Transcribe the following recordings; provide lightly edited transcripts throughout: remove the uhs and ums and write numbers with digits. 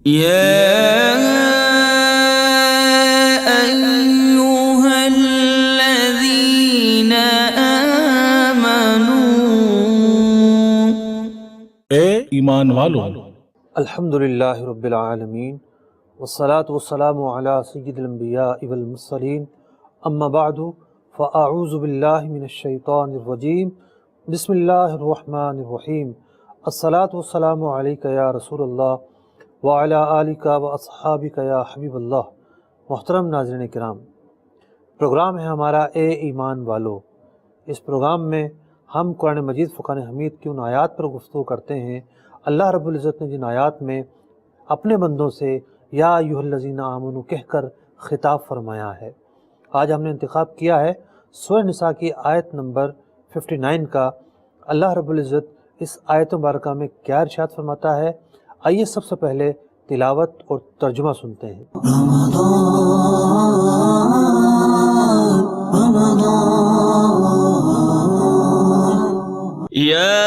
يا أيها الذين آمنوا اے ایمان والو، الحمدللہ رب العالمین والصلاة والسلام علی سید الانبیاء والمرسلین اما بعد فاعوذ باللہ من الشیطان الرجیم بسم اللہ الرحمن الرحیم الصلاة والسلام علیک یا رسول اللہ وعلی آلک واصحابک یا حبیب اللہ۔ محترم ناظرین کرام، پروگرام ہے ہمارا اے ایمان والو۔ اس پروگرام میں ہم قرآن مجید فرقان حمید کی ان آیات پر گفتگو کرتے ہیں اللہ رب العزت نے جن آیات میں اپنے بندوں سے یا ایھا الذین آمنوا کہہ کر خطاب فرمایا ہے۔ آج ہم نے انتخاب کیا ہے سورہ نساء کی آیت نمبر 59 کا۔ اللہ رب العزت اس آیت مبارکہ میں کیا ارشاد فرماتا ہے، آئیے سب سے پہلے تلاوت اور ترجمہ سنتے ہیں۔ يا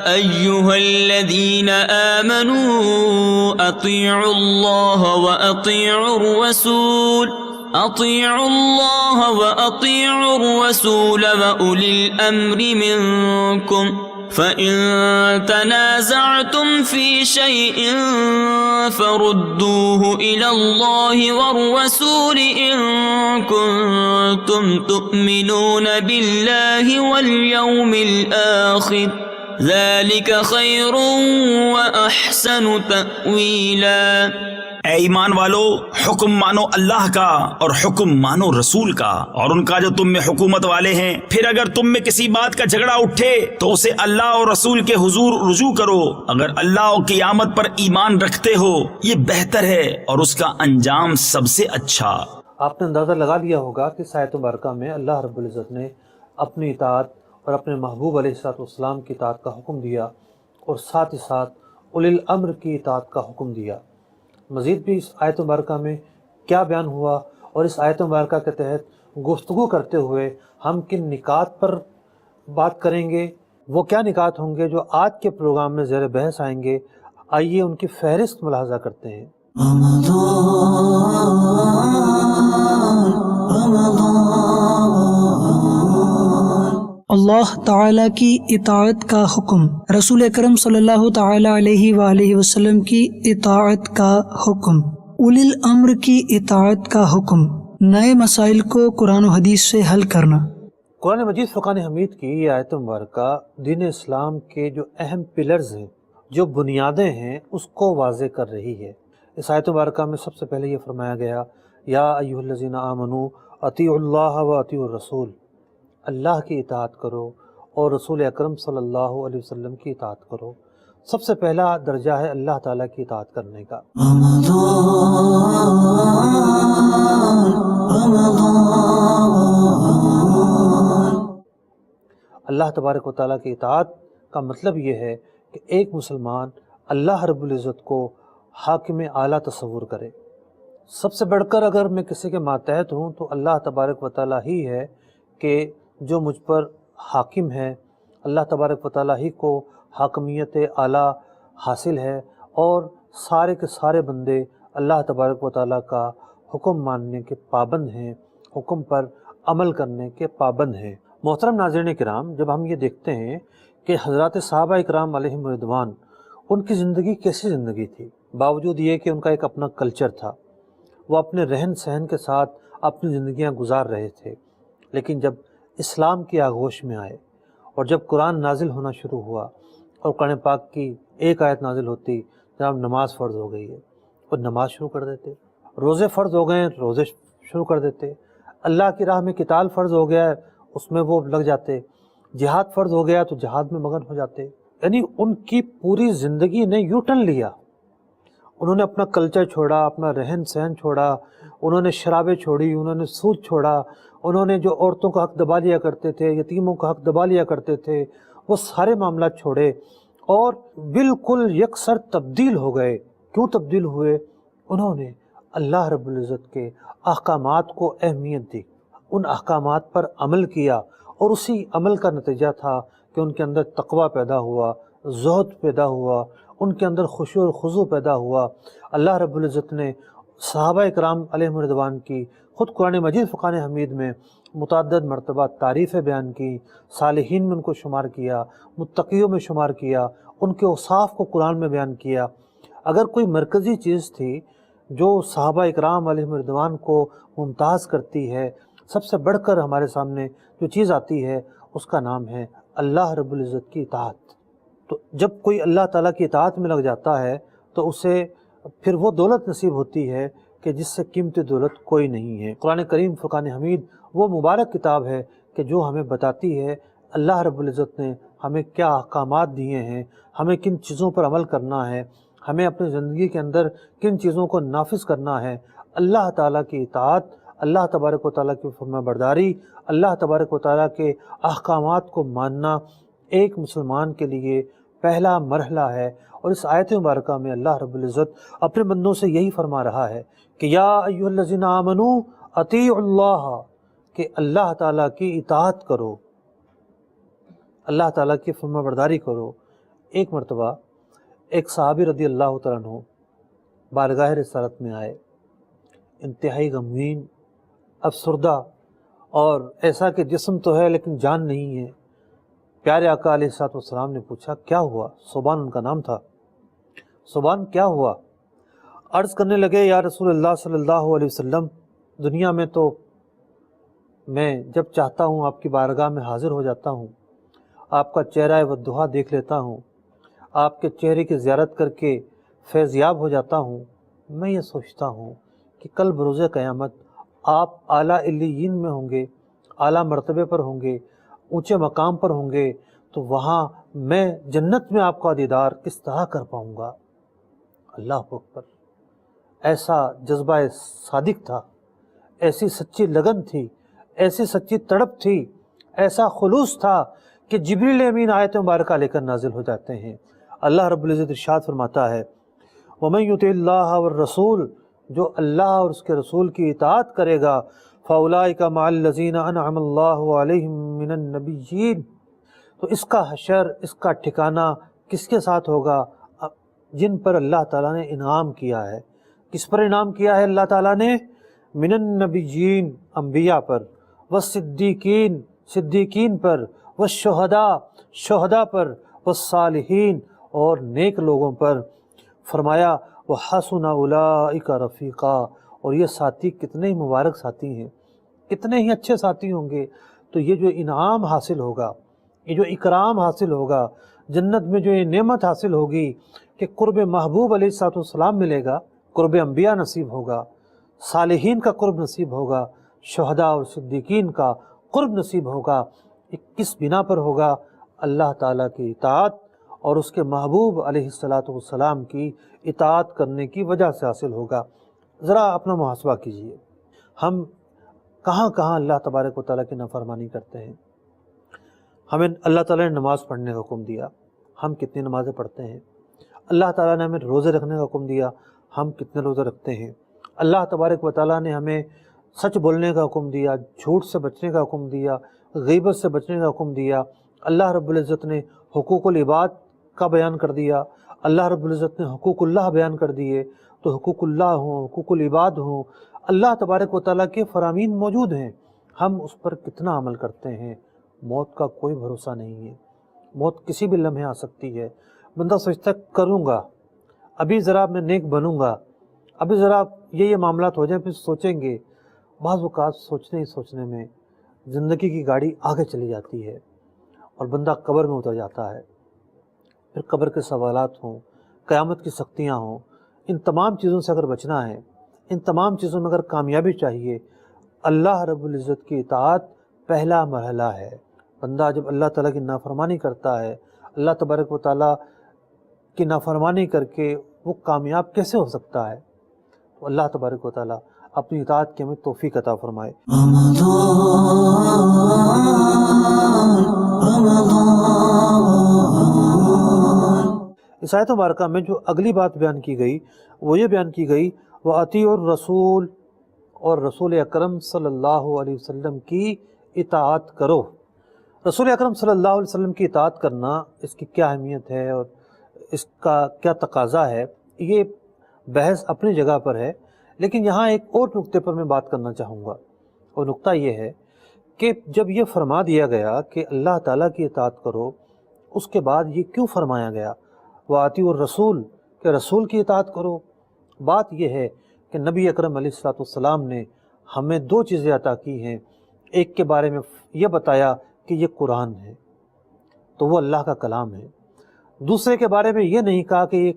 أيها الذين آمنوا أطيعوا الله وأطيعوا الرسول وأولي الأمر منكم فإن تنازعتم في شيء فردوه إلى الله والرسول إن كنتم تؤمنون بالله واليوم الآخر ذلك خير وأحسن تأويلا۔ اے ایمان والو، حکم مانو اللہ کا اور حکم مانو رسول کا اور ان کا جو تم میں حکومت والے ہیں۔ پھر اگر تم میں کسی بات کا جھگڑا اٹھے تو اسے اللہ اور رسول کے حضور رجوع کرو اگر اللہ اور قیامت پر ایمان رکھتے ہو، یہ بہتر ہے اور اس کا انجام سب سے اچھا۔ آپ نے اندازہ لگا لیا ہوگا کہ اس آیت مبارکہ میں اللہ رب العزت نے اپنی اطاعت اور اپنے محبوب علیہ السلام کی اطاعت کا حکم دیا اور ساتھ ہی ساتھ اولی الامر کی اطاعت کا حکم دیا۔ مزید بھی اس آیت مبارکہ میں کیا بیان ہوا اور اس آیت مبارکہ کے تحت گفتگو کرتے ہوئے ہم کن نکات پر بات کریں گے، وہ کیا نکات ہوں گے جو آج کے پروگرام میں زیر بحث آئیں گے، آئیے ان کی فہرست ملاحظہ کرتے ہیں۔ اللہ تعالیٰ کی اطاعت کا حکم، رسول اکرم صلی اللہ تعالیٰ علیہ وآلہ وسلم کی اطاعت کا حکم، اولی الامر کی اطاعت کا حکم، نئے مسائل کو قرآن و حدیث سے حل کرنا۔ قرآن مجید فرقان حمید کی یہ آیت مبارکہ دین اسلام کے جو اہم پلرز ہیں، جو بنیادیں ہیں، اس کو واضح کر رہی ہے۔ اس آیت مبارکہ میں سب سے پہلے یہ فرمایا گیا، یا ایھا الذین آمنوا اطیعوا اللہ و اطیعوا الرسول، اللہ کی اطاعت کرو اور رسول اکرم صلی اللہ علیہ وسلم کی اطاعت کرو۔ سب سے پہلا درجہ ہے اللہ تعالیٰ کی اطاعت کرنے کا۔ اللہ تبارک و تعالیٰ کی اطاعت کا مطلب یہ ہے کہ ایک مسلمان اللہ رب العزت کو حاکم اعلیٰ تصور کرے۔ سب سے بڑھ کر اگر میں کسی کے ماتحت ہوں تو اللہ تبارک و تعالیٰ ہی ہے کہ جو مجھ پر حاکم ہے، اللہ تبارک و تعالیٰ ہی کو حاکمیت اعلیٰ حاصل ہے اور سارے کے سارے بندے اللہ تبارک و تعالیٰ کا حکم ماننے کے پابند ہیں، حکم پر عمل کرنے کے پابند ہیں۔ محترم ناظرین کرام، جب ہم یہ دیکھتے ہیں کہ حضرات صحابہ اکرام علیہم رضوان، ان کی زندگی کیسی زندگی تھی، باوجود یہ کہ ان کا ایک اپنا کلچر تھا، وہ اپنے رہن سہن کے ساتھ اپنی زندگیاں گزار رہے تھے، لیکن جب اسلام کی آغوش میں آئے اور جب قرآن نازل ہونا شروع ہوا اور قرآن پاک کی ایک آیت نازل ہوتی، جناب نماز فرض ہو گئی ہے، وہ نماز شروع کر دیتے، روزے فرض ہو گئے ہیں، روزے شروع کر دیتے، اللہ کی راہ میں قتال فرض ہو گیا ہے، اس میں وہ لگ جاتے، جہاد فرض ہو گیا تو جہاد میں مگن ہو جاتے۔ یعنی ان کی پوری زندگی نے یو ٹرن لیا، انہوں نے اپنا کلچر چھوڑا، اپنا رہن سہن چھوڑا، انہوں نے شرابیں چھوڑی، انہوں نے سود چھوڑا، انہوں نے جو عورتوں کا حق دبا لیا کرتے تھے، یتیموں کا حق دبا لیا کرتے تھے، وہ سارے معاملات چھوڑے اور بالکل یکسر تبدیل ہو گئے۔ کیوں تبدیل ہوئے؟ انہوں نے اللہ رب العزت کے احکامات کو اہمیت دی، ان احکامات پر عمل کیا اور اسی عمل کا نتیجہ تھا کہ ان کے اندر تقوی پیدا ہوا، زہد پیدا ہوا، ان کے اندر خشوع اور خضوع پیدا ہوا۔ اللہ رب العزت نے صحابہ اکرام علیہم رضوان کی خود قرآن مجید فرقان حمید میں متعدد مرتبہ تعریفیں بیان کی، صالحین میں ان کو شمار کیا، متقیوں میں شمار کیا، ان کے اوصاف کو قرآن میں بیان کیا۔ اگر کوئی مرکزی چیز تھی جو صحابہ اکرام علیہم رضوان کو ممتاز کرتی ہے، سب سے بڑھ کر ہمارے سامنے جو چیز آتی ہے اس کا نام ہے اللہ رب العزت کی اطاعت۔ تو جب کوئی اللہ تعالیٰ کی اطاعت میں لگ جاتا ہے تو اسے پھر وہ دولت نصیب ہوتی ہے کہ جس سے قیمتی دولت کوئی نہیں ہے۔ قرآن کریم فرقان حمید وہ مبارک کتاب ہے کہ جو ہمیں بتاتی ہے اللہ رب العزت نے ہمیں کیا احکامات دیے ہیں، ہمیں کن چیزوں پر عمل کرنا ہے، ہمیں اپنی زندگی کے اندر کن چیزوں کو نافذ کرنا ہے۔ اللہ تعالیٰ کی اطاعت، اللہ تبارک و تعالیٰ کی فرما برداری، اللہ تبارک و تعالیٰ کے احکامات کو ماننا ایک مسلمان کے لیے پہلا مرحلہ ہے۔ اور اس آیت مبارکہ میں اللہ رب العزت اپنے بندوں سے یہی فرما رہا ہے کہ یا ایھا الذین آمنوا اطیعوا اللہ، کہ اللہ تعالیٰ کی اطاعت کرو، اللہ تعالیٰ کی فرما برداری کرو۔ ایک مرتبہ ایک صحابی رضی اللہ تعالیٰ عنہ بارگاہ رسالت میں آئے، انتہائی غمگین، افسردہ، اور ایسا کہ جسم تو ہے لیکن جان نہیں ہے۔ پیارے آقا علیہ الصلوۃ والسلام نے پوچھا کیا ہوا؟ صوبان ان کا نام تھا۔ صوبان کیا ہوا؟ عرض کرنے لگے یا رسول اللہ صلی اللہ علیہ وسلم، دنیا میں تو میں جب چاہتا ہوں آپ کی بارگاہ میں حاضر ہو جاتا ہوں، آپ کا چہرہ والضحیٰ دیکھ لیتا ہوں، آپ کے چہرے کی زیارت کر کے فیض یاب ہو جاتا ہوں۔ میں یہ سوچتا ہوں کہ کل بروز قیامت آپ اعلیٰ علیین میں ہوں گے، اعلیٰ مرتبے پر ہوں گے، اونچے مقام پر ہوں گے، تو وہاں میں جنت میں آپ کا دیدار کس طرح کر پاؤں گا؟ اللہ اکبر! ایسا جذبہ صادق تھا، ایسی سچی لگن تھی، ایسی سچی تڑپ تھی، ایسا خلوص تھا کہ جبریل امین آیت مبارکہ لے کر نازل ہو جاتے ہیں۔ اللہ رب العزت ارشاد فرماتا ہے وَمَن يُطِعِ اللَّهَ وَالرَّسُولَ، جو اللہ اور اس کے رسول کی اطاعت کرے گا، فَأُولَٰئِكَ مَعَ الَّذِينَ أَنْعَمَ اللَّهُ عَلَيْهِم مِّنَ النَّبِيِّينَ، تو اس کا حشر، اس کا ٹھکانہ کس کے ساتھ ہوگا؟ جن پر اللہ تعالیٰ نے انعام کیا ہے۔ کس پر انعام کیا ہے اللہ تعالیٰ نے؟ من النبیین، انبیاء پر، والصدیقین، صدیقین پر، والشہداء، شہداء پر، والصالحین، اور نیک لوگوں پر۔ فرمایا وحسن اولئک رفیقا، اور یہ ساتھی کتنے ہی مبارک ساتھی ہیں، کتنے ہی اچھے ساتھی ہوں گے۔ تو یہ جو انعام حاصل ہوگا، یہ جو اکرام حاصل ہوگا، جنت میں جو یہ نعمت حاصل ہوگی کہ قرب محبوب علیہ الصلوۃ والسلام ملے گا، قرب انبیاء نصیب ہوگا، صالحین کا قرب نصیب ہوگا، شہداء اور صدیقین کا قرب نصیب ہوگا۔ یہ کس بنا پر ہوگا؟ اللہ تعالیٰ کی اطاعت اور اس کے محبوب علیہ الصلوۃ والسلام کی اطاعت کرنے کی وجہ سے حاصل ہوگا۔ ذرا اپنا محاسبہ کیجئے، ہم کہاں کہاں اللہ تبارک و تعالیٰ کی نافرمانی کرتے ہیں؟ ہمیں اللہ تعالیٰ نے نماز پڑھنے کا حکم دیا، ہم کتنی نمازیں پڑھتے ہیں؟ اللہ تعالیٰ نے ہمیں روزے رکھنے کا حکم دیا، ہم کتنے روزے رکھتے ہیں؟ اللہ تبارک و تعالیٰ نے ہمیں سچ بولنے کا حکم دیا، جھوٹ سے بچنے کا حکم دیا، غیبت سے بچنے کا حکم دیا۔ اللہ رب العزت نے حقوق العباد کا بیان کر دیا، اللہ رب العزت نے حقوق اللہ بیان کر دیے۔ تو حقوق اللہ ہوں، حقوق العباد ہوں، اللہ تبارک و تعالیٰ کے فرامین موجود ہیں، ہم اس پر کتنا عمل کرتے ہیں؟ موت کا کوئی بھروسہ نہیں ہے، موت کسی بھی لمحے آ سکتی ہے۔ بندہ سوچتا ہے کروں گا، ابھی ذرا میں نیک بنوں گا، ابھی ذرا یہ معاملات ہو جائیں، پھر سوچیں گے۔ بعض اوقات سوچنے ہی سوچنے میں زندگی کی گاڑی آگے چلی جاتی ہے اور بندہ قبر میں اتر جاتا ہے۔ پھر قبر کے سوالات ہوں، قیامت کی سختیاں ہوں، ان تمام چیزوں سے اگر بچنا ہے، ان تمام چیزوں میں اگر کامیابی چاہیے، اللہ رب العزت کی اطاعت پہلا مرحلہ ہے۔ بندہ جب اللہ تعالیٰ کی نافرمانی کرتا ہے، اللہ تبارک و تعالیٰ کی نافرمانی کر کے وہ کامیاب کیسے ہو سکتا ہے؟ تو اللہ تبارک و تعالیٰ اپنی اطاعت کی ہمیں توفیق عطا فرمائے۔ اس آیت مبارکہ میں جو اگلی بات بیان کی گئی وہ یہ بیان کی گئی وَأَطِيعُوا الرَّسُولَ، اور رسول اکرم صلی اللہ علیہ وسلم کی اطاعت کرو۔ رسول اکرم صلی اللہ علیہ وسلم کی اطاعت کرنا، اس کی کیا اہمیت ہے اور اس کا کیا تقاضا ہے، یہ بحث اپنی جگہ پر ہے، لیکن یہاں ایک اور نقطے پر میں بات کرنا چاہوں گا، اور نقطہ یہ ہے کہ جب یہ فرما دیا گیا کہ اللہ تعالیٰ کی اطاعت کرو، اس کے بعد یہ کیوں فرمایا گیا وَأَطِیعُوا الرَّسُولَ، کہ رسول کی اطاعت کرو؟ بات یہ ہے کہ نبی اکرم علیہ الصلوۃ والسلام نے ہمیں دو چیزیں عطا کی ہیں، ایک کے بارے میں یہ بتایا کہ یہ قرآن ہے تو وہ اللہ کا کلام ہے، دوسرے کے بارے میں یہ نہیں کہا کہ یہ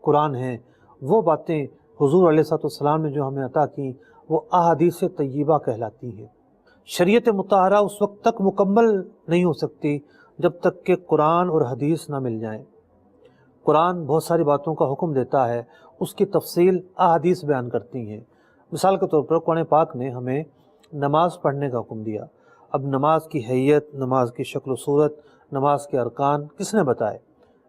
قرآن ہے، وہ باتیں حضور علیہ الصلوۃ والسلام نے جو ہمیں عطا کی وہ احادیث طیبہ کہلاتی ہیں۔ شریعت مطہرہ اس وقت تک مکمل نہیں ہو سکتی جب تک کہ قرآن اور حدیث نہ مل جائیں۔ قرآن بہت ساری باتوں کا حکم دیتا ہے، اس کی تفصیل احادیث بیان کرتی ہیں۔ مثال کے طور پر قرآن پاک نے ہمیں نماز پڑھنے کا حکم دیا۔ اب نماز کی حیت، نماز کی شکل و صورت، نماز کے ارکان کس نے بتائے؟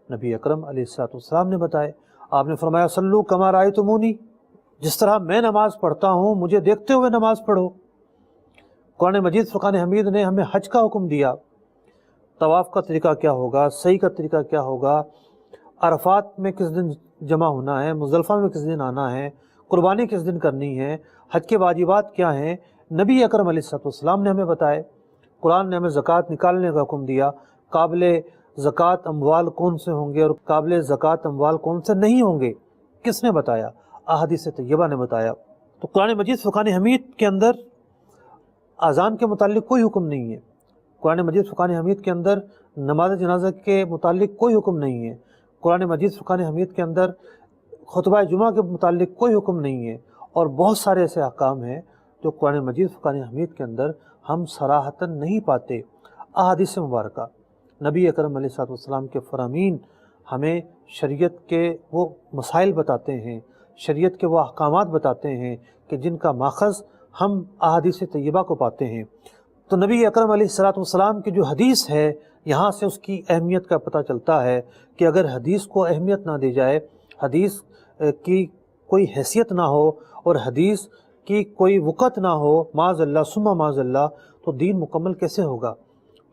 نبی اکرم علیہ الصلوۃ والسلام نے بتائے۔ آپ نے فرمایا صلو کما رأیتمونی، جس طرح میں نماز پڑھتا ہوں مجھے دیکھتے ہوئے نماز پڑھو۔ قرآن مجید فرقان حمید نے ہمیں حج کا حکم دیا، طواف کا طریقہ کیا ہوگا، سعی کا طریقہ کیا ہوگا، عرفات میں کس دن جمع ہونا ہے، مزدلفہ میں کس دن آنا ہے، قربانی کس دن کرنی ہے، حج کے واجبات کیا ہیں، نبی اکرم علیہ الصلوۃ والسلام نے ہمیں بتائے۔ قرآن نے ہمیں زکوٰۃ نکالنے کا حکم دیا، قابل زکوٰۃ اموال کون سے ہوں گے اور قابل زکوٰۃ اموال کون سے نہیں ہوں گے، کس نے بتایا؟ احادیث طیبہ نے بتایا۔ تو قرآن مجید فرقان حمید کے اندر اذان کے متعلق کوئی حکم نہیں ہے، قرآن مجید فرقان حمید کے اندر نماز جنازہ کے متعلق کوئی حکم نہیں ہے، قرآن مجید فرقان حمید کے اندر خطبہ جمعہ کے متعلق کوئی حکم نہیں ہے، اور بہت سارے ایسے احکام ہیں جو قرآن مجید فرقان حمید کے اندر ہم صراحتاً نہیں پاتے۔ احادیث مبارکہ، نبی اکرم علیہ الصلوۃ والسلام کے فرامین ہمیں شریعت کے وہ مسائل بتاتے ہیں، شریعت کے وہ احکامات بتاتے ہیں کہ جن کا ماخذ ہم احادیث طیبہ کو پاتے ہیں۔ تو نبی اکرم علیہ الصلوۃ والسلام کی جو حدیث ہے، یہاں سے اس کی اہمیت کا پتہ چلتا ہے کہ اگر حدیث کو اہمیت نہ دی جائے، حدیث کی کوئی حیثیت نہ ہو اور حدیث کی کوئی وقت نہ ہو، معاذ اللہ ثم معاذ اللہ، تو دین مکمل کیسے ہوگا؟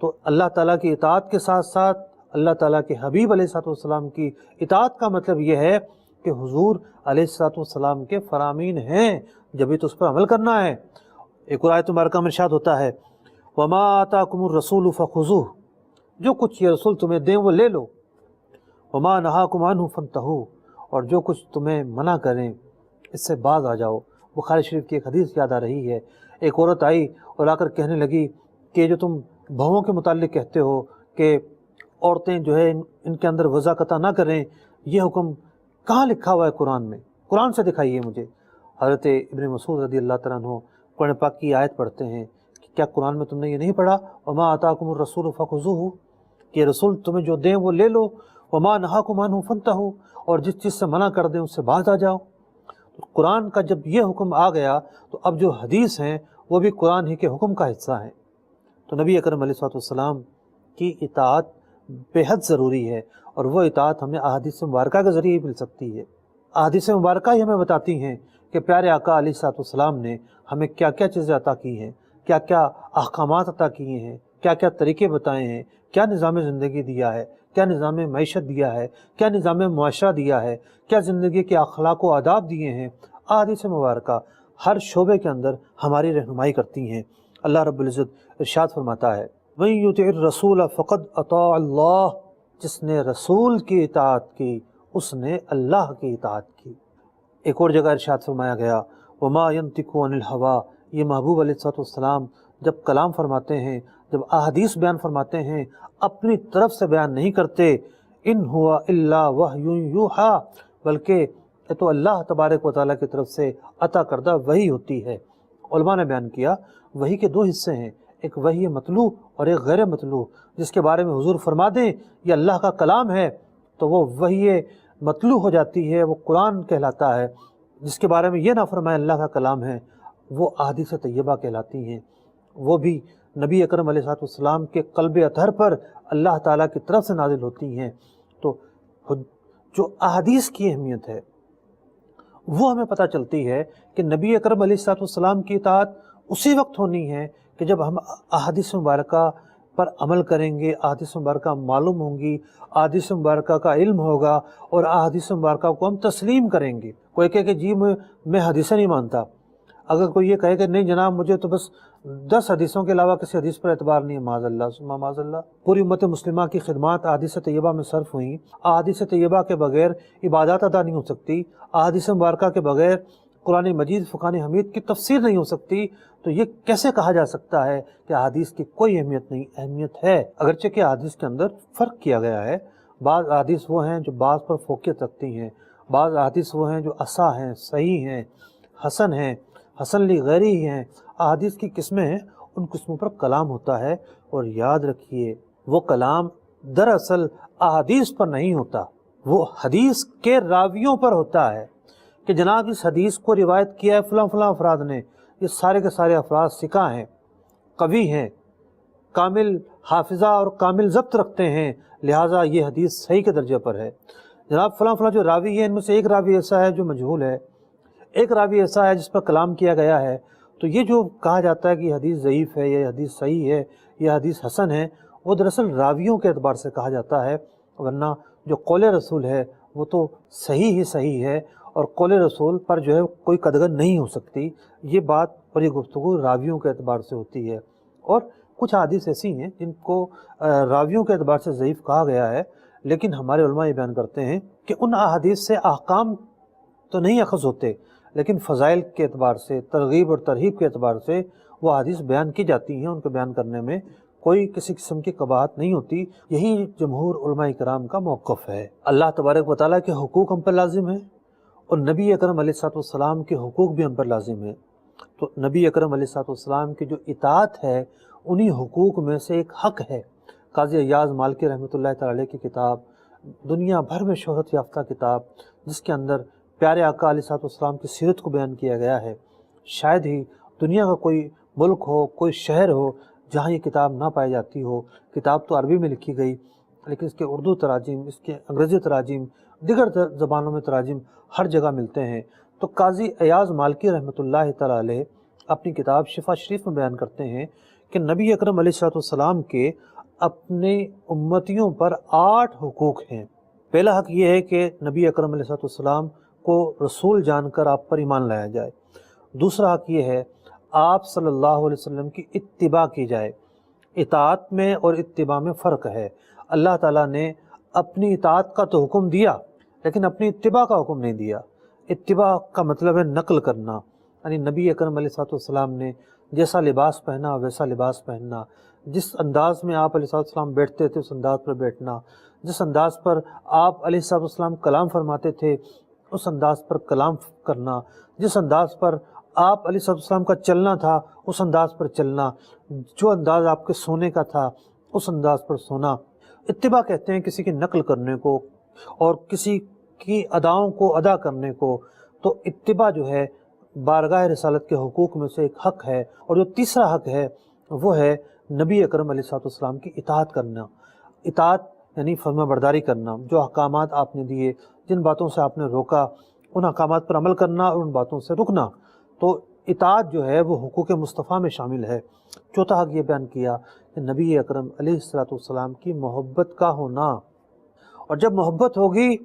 تو اللہ تعالیٰ کی اطاعت کے ساتھ ساتھ اللہ تعالیٰ کے حبیب علیہ الصلوۃ والسلام کی اطاعت کا مطلب یہ ہے کہ حضور علیہ الصلوۃ والسلام کے فرامین ہیں، جبھی تو اس پر عمل کرنا ہے۔ ایک اور آیت مبارکہ میں ارشاد ہوتا ہے وَمَا آتَاكُمُ الرَّسُولُ فَخُذُوهُ، جو کچھ یہ رسول تمہیں دیں وہ لے لو، وَمَا نَهَاكُمْ عَنْهُ فَانْتَهُوا، اور جو کچھ تمہیں منع کریں اس سے باز آ جاؤ۔ بخاری شریف کی ایک حدیث یاد آ رہی ہے، ایک عورت آئی اور آ کر کہنے لگی کہ جو تم بہوؤں کے متعلق کہتے ہو کہ عورتیں جو ہے ان کے اندر وضع قطع نہ کریں، یہ حکم کہاں لکھا ہوا ہے قرآن میں؟ قرآن سے دکھائیے مجھے۔ حضرت ابن مسعود رضی اللہ تعالیٰ عنہ قرآن پاک کی آیت پڑھتے ہیں کہ کیا قرآن میں تم نے یہ نہیں پڑھا وَمَا آتَاكُمُ الرَّسُولُ فَخُذُوهُ، کہ رسول تمہیں جو دیں وہ لے لو، وَمَا نَهَاكُمْ عَنْهُ فَانْتَهُوا، اور جس چیز سے منع کر دیں اس سے باز آ جاؤ۔ قرآن کا جب یہ حکم آ گیا تو اب جو حدیث ہیں وہ بھی قرآن ہی کے حکم کا حصہ ہیں۔ تو نبی اکرم علیہ الصلوۃ والسلام کی اطاعت بے حد ضروری ہے، اور وہ اطاعت ہمیں احادیث مبارکہ کے ذریعے ہی مل سکتی ہے۔ احادیث مبارکہ ہی ہمیں بتاتی ہیں کہ پیارے آقا علیہ الصلوۃ والسلام نے ہمیں کیا کیا چیزیں عطا کی ہیں، کیا کیا احکامات عطا کیے ہیں، کیا کیا طریقے بتائے ہیں، کیا نظام زندگی دیا ہے، کیا نظام معیشت دیا ہے، کیا نظام معاشرہ دیا ہے، کیا زندگی کے اخلاق و آداب دیے ہیں۔ احادیث مبارکہ ہر شعبے کے اندر ہماری رہنمائی کرتی ہیں۔ اللہ رب العزت ارشاد فرماتا ہے وَمَن يُطِعِ الرَّسُولَ فَقَدْ أَطَاعَ اللَّهَ، جس نے رسول کی اطاعت کی اس نے اللہ کی اطاعت کی۔ ایک اور جگہ ارشاد فرمایا گیا وَمَا يَنطِقُ عَنِ الْهَوَىٰ، یہ محبوب علیہ الصلوۃ والسلام جب کلام فرماتے ہیں، جب احادیث بیان فرماتے ہیں، اپنی طرف سے بیان نہیں کرتے، ان ہوا الا وحی یوحیٰ، بلکہ یہ تو اللہ تبارک و تعالیٰ کی طرف سے عطا کردہ وحی ہوتی ہے۔ علماء نے بیان کیا وحی کے دو حصے ہیں، ایک وحی مطلوع اور ایک غیر مطلوع۔ جس کے بارے میں حضور فرما دیں یہ اللہ کا کلام ہے تو وہ وحی مطلوع ہو جاتی ہے، وہ قرآن کہلاتا ہے۔ جس کے بارے میں یہ نہ فرمائے اللہ کا کلام ہے وہ احادیث طیبہ کہلاتی ہیں، وہ بھی نبی اکرم علیہ الصلوۃ والسلام کے قلب اطہر پر اللہ تعالیٰ کی طرف سے نازل ہوتی ہیں۔ تو جو احادیث کی اہمیت ہے وہ ہمیں پتہ چلتی ہے کہ نبی اکرم علیہ الصلوۃ والسلام کی اطاعت اسی وقت ہونی ہے کہ جب ہم احادیث مبارکہ پر عمل کریں گے، احادیث مبارکہ معلوم ہوں گی، احادیث مبارکہ کا علم ہوگا اور احادیث مبارکہ کو ہم تسلیم کریں گے۔ کوئی کہے کہ جی میں حدیثیں نہیں مانتا، اگر کوئی یہ کہے کہ نہیں جناب مجھے تو بس 10 حدیثوں کے علاوہ کسی حدیث پر اعتبار نہیں ہے، معاذ اللہ ثم معاذ اللہ۔ پوری امت مسلمہ کی خدمات احادیث طیبہ میں صرف ہوئیں، احادیث طیبہ کے بغیر عبادات ادا نہیں ہو سکتی، احادیث مبارکہ کے بغیر قرآن مجید فقان حمید کی تفسیر نہیں ہو سکتی، تو یہ کیسے کہا جا سکتا ہے کہ احادیث کی کوئی اہمیت نہیں؟ اہمیت ہے، اگرچہ کہ احادیث کے اندر فرق کیا گیا ہے۔ بعض احادیث وہ ہیں جو بعض پر فوقیت رکھتی ہیں، بعض احادیث وہ ہیں جو اصح ہیں، صحیح ہیں، حسن ہیں، حسن لغیری ہیں۔ احادیث کی قسمیں ہیں، ان قسموں پر کلام ہوتا ہے، اور یاد رکھیے وہ کلام دراصل احادیث پر نہیں ہوتا، وہ حدیث کے راویوں پر ہوتا ہے کہ جناب اس حدیث کو روایت کیا ہے فلاں فلاں افراد نے، یہ سارے کے سارے افراد ثقہ ہیں، قوی ہیں، کامل حافظہ اور کامل ضبط رکھتے ہیں، لہٰذا یہ حدیث صحیح کے درجے پر ہے۔ جناب فلاں فلاں جو راوی ہیں ان میں سے ایک راوی ایسا ہے جو مجہول ہے، ایک راوی ایسا ہے جس پر کلام کیا گیا ہے، تو یہ جو کہا جاتا ہے کہ یہ حدیث ضعیف ہے، یہ حدیث صحیح ہے، یہ حدیث حسن ہے، وہ دراصل راویوں کے اعتبار سے کہا جاتا ہے، ورنہ جو قول رسول ہے وہ تو صحیح ہی صحیح ہے، اور قول رسول پر جو ہے کوئی قدغن نہیں ہو سکتی۔ یہ بات اور یہ گفتگو راویوں کے اعتبار سے ہوتی ہے، اور کچھ حدیث ایسی ہیں جن کو راویوں کے اعتبار سے ضعیف کہا گیا ہے، لیکن ہمارے علماء یہ بیان کرتے ہیں کہ ان احادیث سے احکام تو نہیں اخذ ہوتے، لیکن فضائل کے اعتبار سے، ترغیب اور ترہیب کے اعتبار سے وہ حدیث بیان کی جاتی ہیں، ان کو بیان کرنے میں کوئی کسی قسم کی قباحت نہیں ہوتی۔ یہی جمہور علماء کرام کا موقف ہے۔ اللہ تبارک و تعالیٰ کے حقوق ہم پر لازم ہیں، اور نبی اکرم علیہ السلام کے حقوق بھی ہم پر لازم ہیں، تو نبی اکرم علیہ السلام کی جو اطاعت ہے انہی حقوق میں سے ایک حق ہے۔ قاضی ایاز مالکی رحمۃ اللہ تعالی علیہ کی کتاب، دنیا بھر میں شہرت یافتہ کتاب، جس کے اندر پیارے آقا علیہ السلام کی سیرت کو بیان کیا گیا ہے، شاید ہی دنیا کا کوئی ملک ہو، کوئی شہر ہو جہاں یہ کتاب نہ پائی جاتی ہو۔ کتاب تو عربی میں لکھی گئی، لیکن اس کے اردو تراجم، اس کے انگریزی تراجم، دیگر زبانوں میں تراجم ہر جگہ ملتے ہیں۔ تو قاضی ایاز مالکی رحمۃ اللہ تعالی علیہ اپنی کتاب شفا شریف میں بیان کرتے ہیں کہ نبی اکرم علیہ السلام کے اپنے امتیوں پر 8 حقوق ہیں۔ پہلا حق یہ ہے کہ نبی اکرم علیہ السلام کو رسول جان کر آپ پر ایمان لایا جائے۔ دوسرا حق یہ ہے آپ صلی اللہ علیہ وسلم کی اتباع کی جائے۔ اطاعت میں اور اتباع میں فرق ہے۔ اللہ تعالیٰ نے اپنی اطاعت کا تو حکم دیا، لیکن اپنی اتباع کا حکم نہیں دیا۔ اتباع کا مطلب ہے نقل کرنا، یعنی نبی اکرم علیہ السلام نے جیسا لباس پہنا ویسا لباس پہننا، جس انداز میں آپ علیہ السلام بیٹھتے تھے اس انداز پر بیٹھنا، جس انداز پر آپ علیہ السلام کلام فرماتے تھے اس انداز پر کلام کرنا، جس انداز پر آپ علیہ السلام کا چلنا تھا اس انداز پر چلنا، جو انداز آپ کے سونے کا تھا اس انداز پر سونا۔ اتباع کہتے ہیں کسی کی نقل کرنے کو اور کسی کی اداؤں کو ادا کرنے کو۔ تو اتباع جو ہے بارگاہ رسالت کے حقوق میں سے ایک حق ہے، اور جو تیسرا حق ہے وہ ہے نبی اکرم علیہ السلام کی اطاعت کرنا۔ اطاعت یعنی فرما برداری کرنا، جو احکامات آپ نے دیے، جن باتوں سے آپ نے روکا ان احکامات پر عمل کرنا اور ان باتوں سے رکنا۔ تو اطاعت جو ہے وہ حقوق مصطفیٰ میں شامل ہے۔ چوتھا حق یہ بیان کیا کہ نبی اکرم علیہ السلام کی محبت کا ہونا، اور جب محبت ہوگی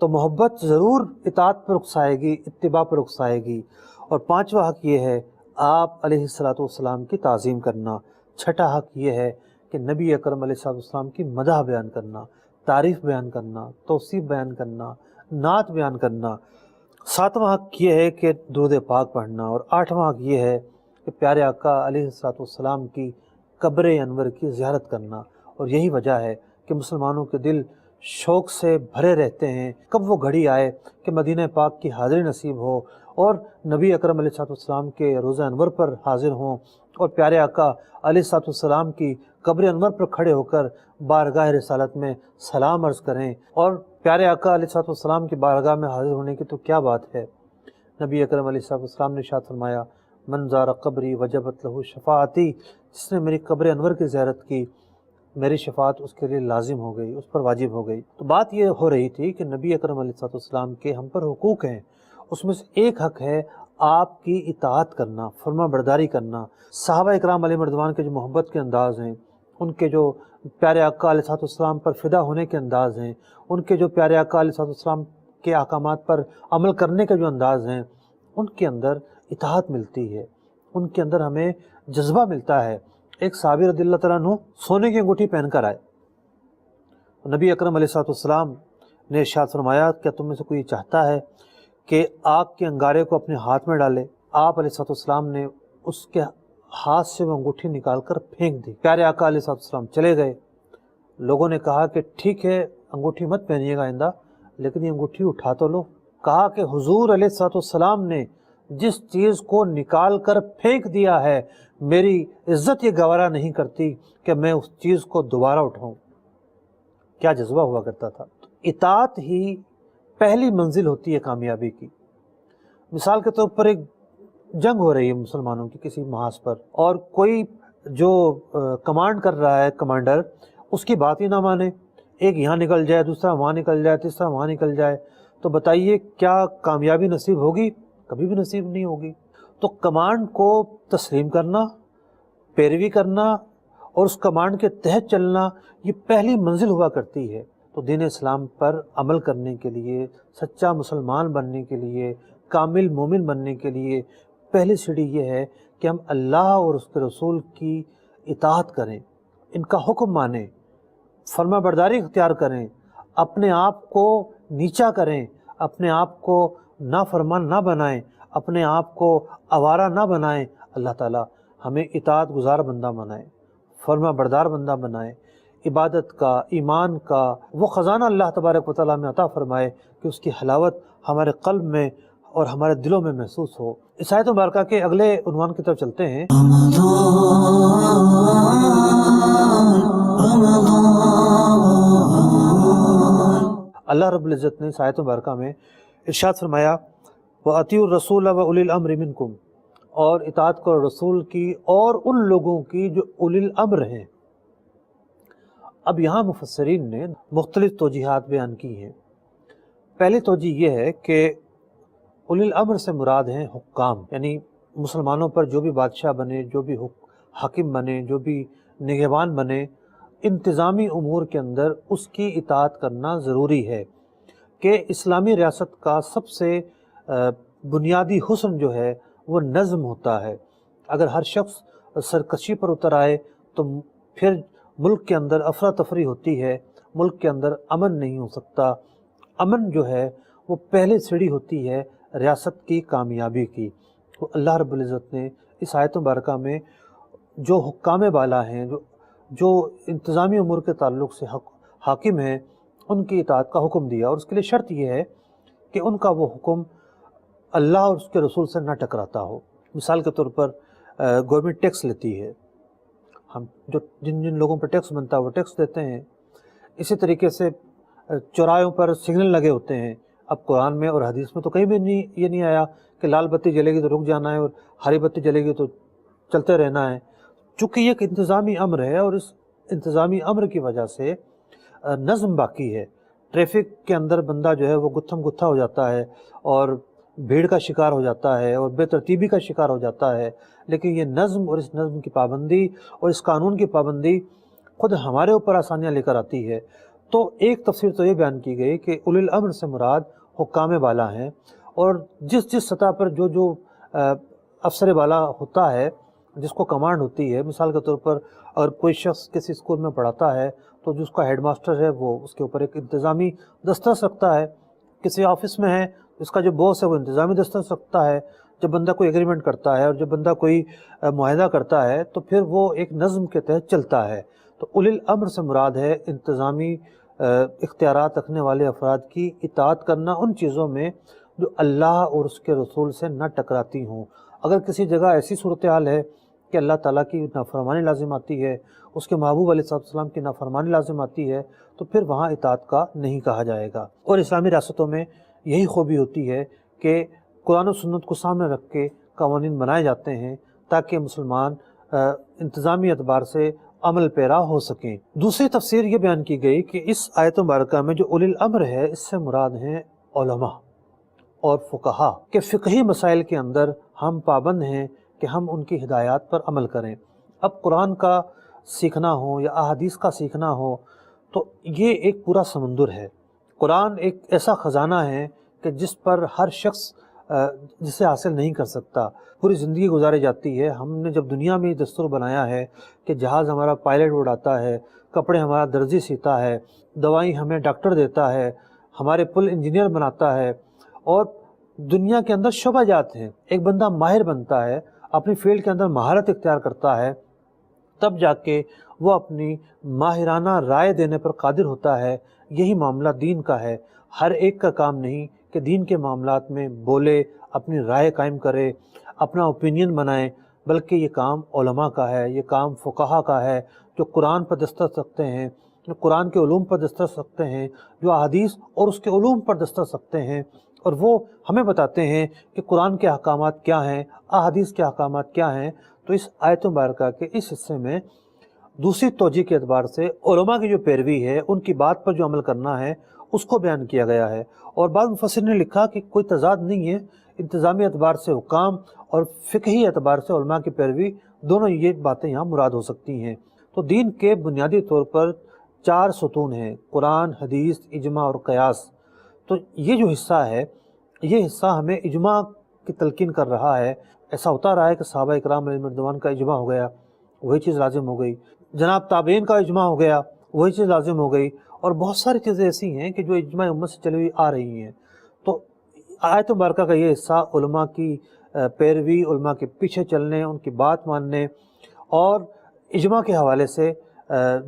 تو محبت ضرور اطاعت پر اکسائے گی، اتباع پر اکسائے گی۔ اور پانچواں حق یہ ہے آپ علیہ السلام کی تعظیم کرنا۔ چھٹا حق یہ ہے کہ نبی اکرم علیہ السلام کی مدح بیان کرنا، تعریف بیان کرنا، توصیف بیان کرنا، نعت بیان کرنا۔ ساتواں حق یہ ہے کہ درود پاک پڑھنا، اور آٹھواں حق یہ ہے کہ پیارے آقا علیہ السلام کی قبر انور کی زیارت کرنا۔ اور یہی وجہ ہے کہ مسلمانوں کے دل شوق سے بھرے رہتے ہیں، کب وہ گھڑی آئے کہ مدینہ پاک کی حاضری نصیب ہو اور نبی اکرم علیہ السلام کے روضہ انور پر حاضر ہوں، اور پیارے آقا علیہ السلام کی قبر انور پر کھڑے ہو کر بارگاہ رسالت میں سلام عرض کریں۔ اور پیارے آقا علیہ السلام کی بارگاہ میں حاضر ہونے کی تو کیا بات ہے۔ نبی اکرم علیہ السلام نے ارشاد فرمایا من زار قبری وجبت لہ شفاعتی، جس نے میری قبر انور کی زیارت کی میری شفاعت اس کے لیے لازم ہو گئی، اس پر واجب ہو گئی۔ تو بات یہ ہو رہی تھی کہ نبی اکرم علیہ السلام کے ہم پر حقوق ہیں، اس میں سے ایک حق ہے آپ کی اطاعت کرنا، فرما برداری کرنا۔ صحابہ اکرام علیہ رضوان کے جو محبت کے انداز ہیں ان کے جو پیارے آقا علیہ السلام پر فدا ہونے کے انداز ہیں، ان کے جو پیارے آقا علیہ السلام کے احکامات پر عمل کرنے کے جو انداز ہیں، ان کے اندر اطاعت ملتی ہے، ان کے اندر ہمیں جذبہ ملتا ہے۔ ایک صحابی رضی اللہ تعالیٰ عنہ سونے کی انگوٹھی پہن کر آئے، نبی اکرم علیہ السلام نے ارشاد فرمایا کیا تم میں سے کوئی چاہتا ہے کہ آگ کے انگارے کو اپنے ہاتھ میں ڈالے؟ آپ علیہ السلام نے اس کے ہاتھ سے وہ انگوٹھی نکال کر پھینک دی۔ پیارے آقا علیہ السلام چلے گئے۔ لوگوں نے کہا کہ ٹھیک ہے انگوٹھی مت پہنیے گا آئندہ، لیکن یہ انگوٹھی اٹھا تو لو۔ کہا کہ حضور علیہ السلام نے جس چیز کو نکال کر پھینک دیا ہے، میری عزت یہ گوارا نہیں کرتی کہ میں اس چیز کو دوبارہ اٹھاؤں۔ کیا جذبہ ہوا کرتا تھا۔ اطاعت ہی پہلی منزل ہوتی ہے کامیابی کی۔ مثال کے طور پر ایک جنگ ہو رہی ہے مسلمانوں کی کسی محاذ پر، اور کوئی جو کمانڈ کر رہا ہے کمانڈر، اس کی بات ہی نہ مانے، ایک یہاں نکل جائے، دوسرا وہاں نکل جائے، تیسرا وہاں نکل جائے، تو بتائیے کیا کامیابی نصیب ہوگی؟ کبھی بھی نصیب نہیں ہوگی۔ تو کمانڈ کو تسلیم کرنا، پیروی کرنا اور اس کمانڈ کے تحت چلنا، یہ پہلی منزل ہوا کرتی ہے۔ تو دین اسلام پر عمل کرنے کے لیے، سچا مسلمان بننے کے لیے، کامل مومن بننے کے لیے پہلی سیڑھی یہ ہے کہ ہم اللہ اور اس کے رسول کی اطاعت کریں، ان کا حکم مانیں، فرما برداری اختیار کریں، اپنے آپ کو نیچا کریں، اپنے آپ کو نافرمان نہ بنائیں، اپنے آپ کو آوارہ نہ بنائیں۔ اللہ تعالیٰ ہمیں اطاعت گزار بندہ بنائے، فرما بردار بندہ بنائے، عبادت کا، ایمان کا وہ خزانہ اللہ تبارک و تعالیٰ میں عطا فرمائے کہ اس کی حلاوت ہمارے قلب میں اور ہمارے دلوں میں محسوس ہو۔ اس آیت مبارکہ کے اگلے عنوان کی طرف چلتے ہیں۔ اللہ رب العزت نے اس آیت مبارکہ میں ارشاد فرمایا وَأَطِیعُوا الرَّسُولَ وَأُولِي الْأَمْرِ مِنْکُمْ، اور اطاعت کرو رسول کی اور ان لوگوں کی جو اولی الامر ہیں۔ اب یہاں مفسرین نے مختلف توجیحات بیان کی ہیں۔ پہلی توجیہ یہ ہے کہ اولی الامر سے مراد ہیں حکام، یعنی مسلمانوں پر جو بھی بادشاہ بنے، جو بھی حاکم بنے، جو بھی نگہبان بنے، انتظامی امور کے اندر اس کی اطاعت کرنا ضروری ہے کہ اسلامی ریاست کا سب سے بنیادی حسن جو ہے وہ نظم ہوتا ہے۔ اگر ہر شخص سرکشی پر اتر آئے تو پھر ملک کے اندر افراتفری ہوتی ہے، ملک کے اندر امن نہیں ہو سکتا۔ امن جو ہے وہ پہلے سیڑھی ہوتی ہے ریاست کی کامیابی کی۔ تو اللہ رب العزت نے اس آیت مبارکہ میں جو حکام بالا ہیں، جو انتظامی امور کے تعلق سے حاکم ہیں، ان کی اطاعت کا حکم دیا، اور اس کے لیے شرط یہ ہے کہ ان کا وہ حکم اللہ اور اس کے رسول سے نہ ٹکراتا ہو۔ مثال کے طور پر گورنمنٹ ٹیکس لیتی ہے، ہم جن لوگوں پر ٹیکس بنتا ہے وہ ٹیکس دیتے ہیں۔ اسی طریقے سے چوراہوں پر سگنل لگے ہوتے ہیں۔ اب قرآن میں اور حدیث میں تو کہیں بھی یہ نہیں آیا کہ لال بتی جلے گی تو رک جانا ہے اور ہری بتی جلے گی تو چلتے رہنا ہے۔ چونکہ یہ ایک انتظامی امر ہے اور اس انتظامی امر کی وجہ سے نظم باقی ہے۔ ٹریفک کے اندر بندہ جو ہے وہ گتھم گتھا ہو جاتا ہے اور بھیڑ کا شکار ہو جاتا ہے اور بے ترتیبی کا شکار ہو جاتا ہے، لیکن یہ نظم اور اس نظم کی پابندی اور اس قانون کی پابندی خود ہمارے اوپر آسانیاں لے کر آتی ہے۔ تو ایک تفسیر تو یہ بیان کی گئی کہ اولی الامر سے مراد حکام بالا ہیں، اور جس سطح پر جو افسر بالا ہوتا ہے، جس کو کمانڈ ہوتی ہے، مثال کے طور پر اگر کوئی شخص کسی اسکول میں پڑھاتا ہے تو جو اس کا ہیڈ ماسٹر ہے وہ اس کے اوپر ایک انتظامی دسترس رکھتا ہے۔ کسی آفس میں ہے، اس کا جو باس ہے وہ انتظامی دسترس رکھتا ہے۔ جب بندہ کوئی ایگریمنٹ کرتا ہے اور جب بندہ کوئی معاہدہ کرتا ہے تو پھر وہ ایک نظم کے تحت چلتا ہے۔ تو اولی الامر سے مراد ہے انتظامی اختیارات رکھنے والے افراد کی اطاعت کرنا ان چیزوں میں جو اللہ اور اس کے رسول سے نہ ٹکراتی ہوں۔ اگر کسی جگہ ایسی صورتحال ہے کہ اللہ تعالیٰ کی نافرمانی لازم آتی ہے، اس کے محبوب علیہ السلام کی نافرمانی لازم آتی ہے، تو پھر وہاں اطاعت کا نہیں کہا جائے گا۔ اور اسلامی ریاستوں میں یہی خوبی ہوتی ہے کہ قرآن و سنت کو سامنے رکھ کے قوانین بنائے جاتے ہیں تاکہ مسلمان انتظامی اعتبار سے عمل پیرا ہو سکیں۔ دوسری تفسیر یہ بیان کی گئی کہ اس آیت مبارکہ میں جو اولی الامر ہے، اس سے مراد ہیں علماء اور فقہا، کہ فقہی مسائل کے اندر ہم پابند ہیں کہ ہم ان کی ہدایات پر عمل کریں۔ اب قرآن کا سیکھنا ہو یا احادیث کا سیکھنا ہو تو یہ ایک پورا سمندر ہے۔ قرآن ایک ایسا خزانہ ہے کہ جس پر ہر شخص جسے حاصل نہیں کر سکتا، پوری زندگی گزاری جاتی ہے۔ ہم نے جب دنیا میں دستور بنایا ہے کہ جہاز ہمارا پائلٹ اڑاتا ہے، کپڑے ہمارا درزی سیتا ہے، دوائیں ہمیں ڈاکٹر دیتا ہے، ہمارے پل انجینئر بناتا ہے، اور دنیا کے اندر شعبہ جات ہیں، ایک بندہ ماہر بنتا ہے، اپنی فیلڈ کے اندر مہارت اختیار کرتا ہے، تب جا کے وہ اپنی ماہرانہ رائے دینے پر قادر ہوتا ہے۔ یہی معاملہ دین کا ہے۔ ہر ایک کا کام نہیں کہ دین کے معاملات میں بولے، اپنی رائے قائم کرے، اپنا اوپینین بنائے، بلکہ یہ کام علماء کا ہے، یہ کام فقہا کا ہے، جو قرآن پر دسترس رکھتے ہیں، جو قرآن کے علوم پر دسترس رکھتے ہیں، جو احادیث اور اس کے علوم پر دسترس رکھتے ہیں، اور وہ ہمیں بتاتے ہیں کہ قرآن کے احکامات کیا ہیں، احادیث کے احکامات کیا ہیں۔ تو اس آیت مبارکہ کے اس حصے میں دوسری توجہ کے اعتبار سے علماء کی جو پیروی ہے، ان کی بات پر جو عمل کرنا ہے، اس کو بیان کیا گیا ہے۔ اور بعض مفسرین نے لکھا کہ کوئی تضاد نہیں ہے، انتظامی اعتبار سے حکام اور فقہی اعتبار سے علماء کی پیروی، دونوں یہ باتیں یہاں مراد ہو سکتی ہیں۔ تو دین کے بنیادی طور پر 4 ستون ہیں: قرآن، حدیث، اجماع اور قیاس۔ تو یہ جو حصہ ہے، یہ حصہ ہمیں اجماع کی تلقین کر رہا ہے۔ ایسا ہوتا رہا ہے کہ صحابہ اکرام علیہم رضوان کا اجماع ہو گیا، وہی چیز لازم ہو گئی، جناب تابعین کا اجماع ہو گیا، وہی چیز لازم ہو گئی، اور بہت ساری چیزیں ایسی ہیں کہ جو اجماع امت سے چلی ہوئی آ رہی ہیں۔ تو آیت مبارکہ کا یہ حصہ علماء کی پیروی، علماء کے پیچھے چلنے، ان کی بات ماننے اور اجماع کے حوالے سے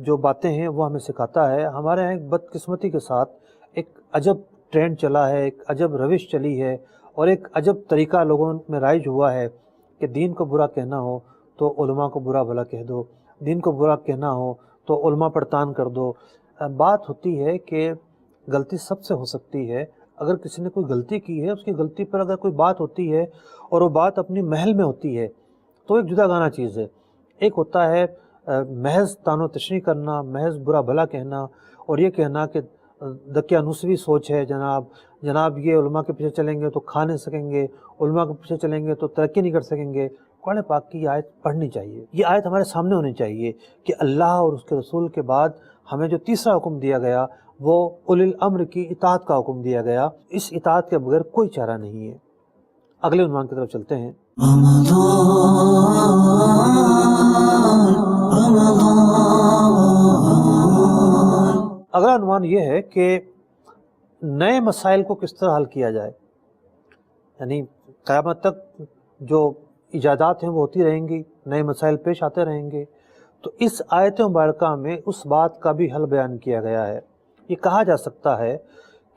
جو باتیں ہیں وہ ہمیں سکھاتا ہے۔ ہمارے یہاں ایک بدقسمتی کے ساتھ ایک عجب ٹرینڈ چلا ہے، ایک عجب روش چلی ہے، اور ایک عجب طریقہ لوگوں میں رائج ہوا ہے کہ دین کو برا کہنا ہو تو علماء کو برا بھلا کہہ دو، دین کو برا کہنا ہو تو علماء پر تان کر دو۔ بات ہوتی ہے کہ غلطی سب سے ہو سکتی ہے۔ اگر کسی نے کوئی غلطی کی ہے، اس کی غلطی پر اگر کوئی بات ہوتی ہے اور وہ بات اپنی محل میں ہوتی ہے تو ایک جدا گانا چیز ہے۔ ایک ہوتا ہے محض تان و تشریح کرنا، محض برا بھلا کہنا، اور یہ کہنا کہ دقیانوسوی سوچ ہے، جناب یہ علماء کے پیچھے چلیں گے تو کھا نہیں سکیں گے، علماء کے پیچھے چلیں گے تو ترقی نہیں کر سکیں گے۔ قرآن پاک کی یہ آیت پڑھنی چاہیے، یہ آیت ہمارے سامنے ہونی چاہیے کہ اللہ اور اس کے رسول کے بعد ہمیں جو تیسرا حکم دیا گیا وہ اولی الامر کی اطاعت کا حکم دیا گیا۔ اس اطاعت کے بغیر کوئی چارہ نہیں ہے۔ اگلے عنوان کی طرف چلتے ہیں۔ اگلا عنوان یہ ہے کہ نئے مسائل کو کس طرح حل کیا جائے، یعنی قیامت تک جو ایجادات ہیں وہ ہوتی رہیں گی، نئے مسائل پیش آتے رہیں گے۔ تو اس آیت مبارکہ میں اس بات کا بھی حل بیان کیا گیا ہے۔ یہ کہا جا سکتا ہے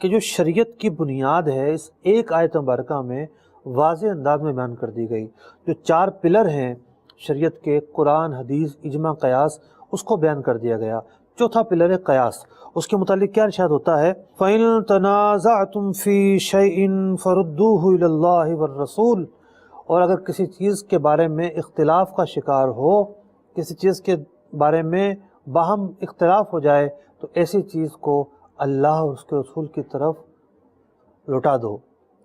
کہ جو شریعت کی بنیاد ہے اس ایک آیت مبارکہ میں واضح انداز میں بیان کر دی گئی۔ جو 4 پلر ہیں شریعت کے، قرآن، حدیث، اجماع، قیاس، اس کو بیان کر دیا گیا۔ چوتھا پلر ہے قیاس۔ اس کے متعلق کیا ارشاد ہوتا ہے؟ فَإِن تَنَازَعْتُمْ فِي شَيْءٍ فَرُدُّوهُ إِلَى اللَّهِ وَالرَّسُولِ، اور اگر کسی چیز کے بارے میں اختلاف کا شکار ہو، کسی چیز کے بارے میں باہم اختلاف ہو جائے، تو ایسی چیز کو اللہ اور اس کے رسول کی طرف لوٹا دو۔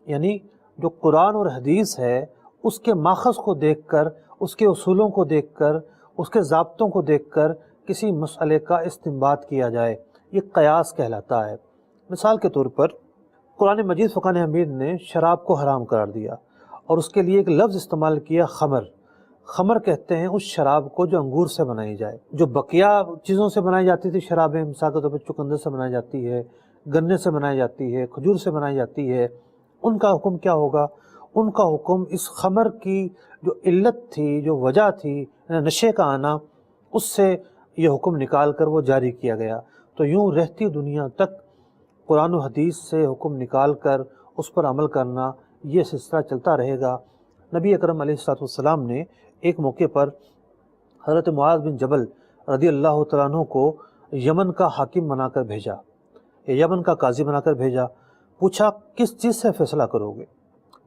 یعنی جو قرآن اور حدیث ہے اس کے ماخذ کو دیکھ کر، اس کے اصولوں کو دیکھ کر، اس کے ضابطوں کو دیکھ کر کسی مسئلے کا استنباط کیا جائے، یہ قیاس کہلاتا ہے۔ مثال کے طور پر قرآن مجید فقان حمید نے شراب کو حرام قرار دیا اور اس کے لیے ایک لفظ استعمال کیا، خمر۔ خمر کہتے ہیں اس شراب کو جو انگور سے بنائی جائے۔ جو بقیہ چیزوں سے بنائی جاتی تھی شرابیں، مثال کے طور پر چقندر سے بنائی جاتی ہے، گنے سے بنائی جاتی ہے، کھجور سے بنائی جاتی ہے، ان کا حکم کیا ہوگا؟ ان کا حکم اس خمر کی جو علت تھی، جو وجہ تھی، نشے کا آنا، اس سے یہ حکم نکال کر وہ جاری کیا گیا۔ تو یوں رہتی دنیا تک قرآن و حدیث سے حکم نکال کر اس پر عمل کرنا، یہ سلسلہ چلتا رہے گا۔ نبی اکرم علیہ السلام نے ایک موقع پر حضرت معاذ بن جبل رضی اللہ تعالیٰ عنہ کو یمن کا حاکم بنا کر بھیجا، یمن کا قاضی بنا کر بھیجا۔ پوچھا کس چیز سے فیصلہ کرو گے،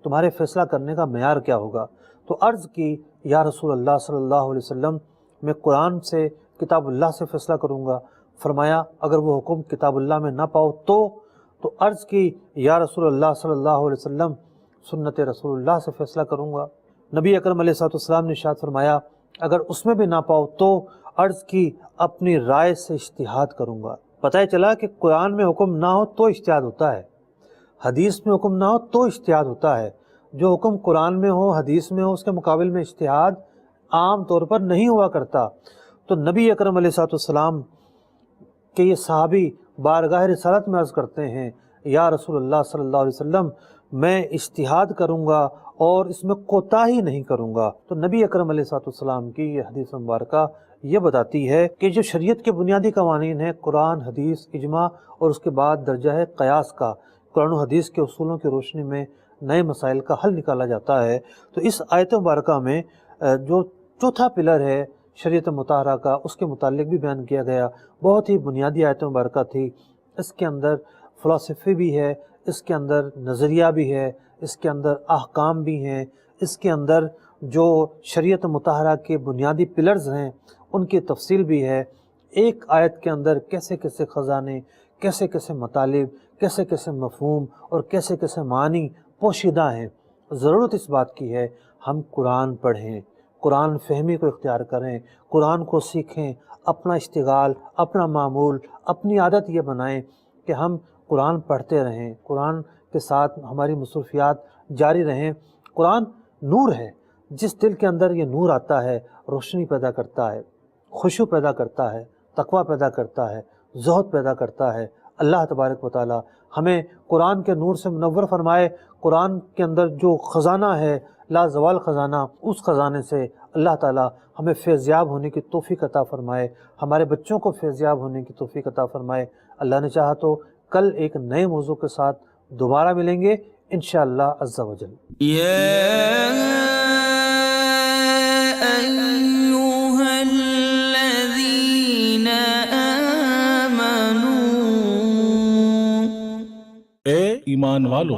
تمہارے فیصلہ کرنے کا معیار کیا ہوگا؟ تو عرض کی یا رسول اللہ صلی اللہ علیہ وسلم، میں قرآن سے، کتاب اللہ سے فیصلہ کروں گا۔ فرمایا اگر وہ حکم کتاب اللہ میں نہ پاؤ تو عرض کی یا رسول اللہ صلی اللہ علیہ وسلم، سنت رسول اللہ سے فیصلہ کروں گا۔ نبی اکرم علیہ السلام نے ارشاد فرمایا اگر اس میں بھی نہ پاؤ تو عرض کی اپنی رائے سے اجتہاد کروں گا۔ پتہ چلا کہ قرآن میں حکم نہ ہو تو اجتہاد ہوتا ہے، حدیث میں حکم نہ ہو تو اجتہاد ہوتا ہے۔ جو حکم قرآن میں ہو، حدیث میں ہو، اس کے مقابل میں اجتہاد عام طور پر نہیں ہوا کرتا۔ تو نبی اکرم علیہ السلام کہ یہ صحابی بارگاہ رسالت میں عرض کرتے ہیں، یا رسول اللہ صلی اللہ علیہ وسلم میں اجتہاد کروں گا اور اس میں کوتاہی نہیں کروں گا۔ تو نبی اکرم علیہ السلام کی یہ حدیث مبارکہ یہ بتاتی ہے کہ جو شریعت کے بنیادی قوانین ہیں، قرآن، حدیث، اجماع اور اس کے بعد درجہ ہے قیاس کا، قرآن و حدیث کے اصولوں کی روشنی میں نئے مسائل کا حل نکالا جاتا ہے۔ تو اس آیت مبارکہ میں جو چوتھا پلر ہے شریعت مطہرہ کا، اس کے متعلق بھی بیان کیا گیا۔ بہت ہی بنیادی آیت مبارکہ تھی، اس کے اندر فلسفی بھی ہے، اس کے اندر نظریہ بھی ہے، اس کے اندر احکام بھی ہیں، اس کے اندر جو شریعت مطہرہ کے بنیادی پلرز ہیں ان کی تفصیل بھی ہے۔ ایک آیت کے اندر کیسے کیسے خزانے، کیسے کیسے مطالب، کیسے کیسے مفہوم اور کیسے کیسے معنی پوشیدہ ہیں۔ ضرورت اس بات کی ہے ہم قرآن پڑھیں، قرآن فہمی کو اختیار کریں، قرآن کو سیکھیں، اپنا اشتغال، اپنا معمول، اپنی عادت یہ بنائیں کہ ہم قرآن پڑھتے رہیں، قرآن کے ساتھ ہماری مصروفیات جاری رہیں۔ قرآن نور ہے، جس دل کے اندر یہ نور آتا ہے روشنی پیدا کرتا ہے، خشوع پیدا کرتا ہے، تقویٰ پیدا کرتا ہے، زہد پیدا کرتا ہے۔ اللہ تبارک و تعالی ہمیں قرآن کے نور سے منور فرمائے۔ قرآن کے اندر جو خزانہ ہے لازوال خزانہ، اس خزانے سے اللہ تعالی ہمیں فیضیاب ہونے کی توفیق عطا فرمائے، ہمارے بچوں کو فیضیاب ہونے کی توفیق عطا فرمائے۔ اللہ نے چاہا تو کل ایک نئے موضوع کے ساتھ دوبارہ ملیں گے انشاءاللہ عز و جل۔ اے ایمان والو،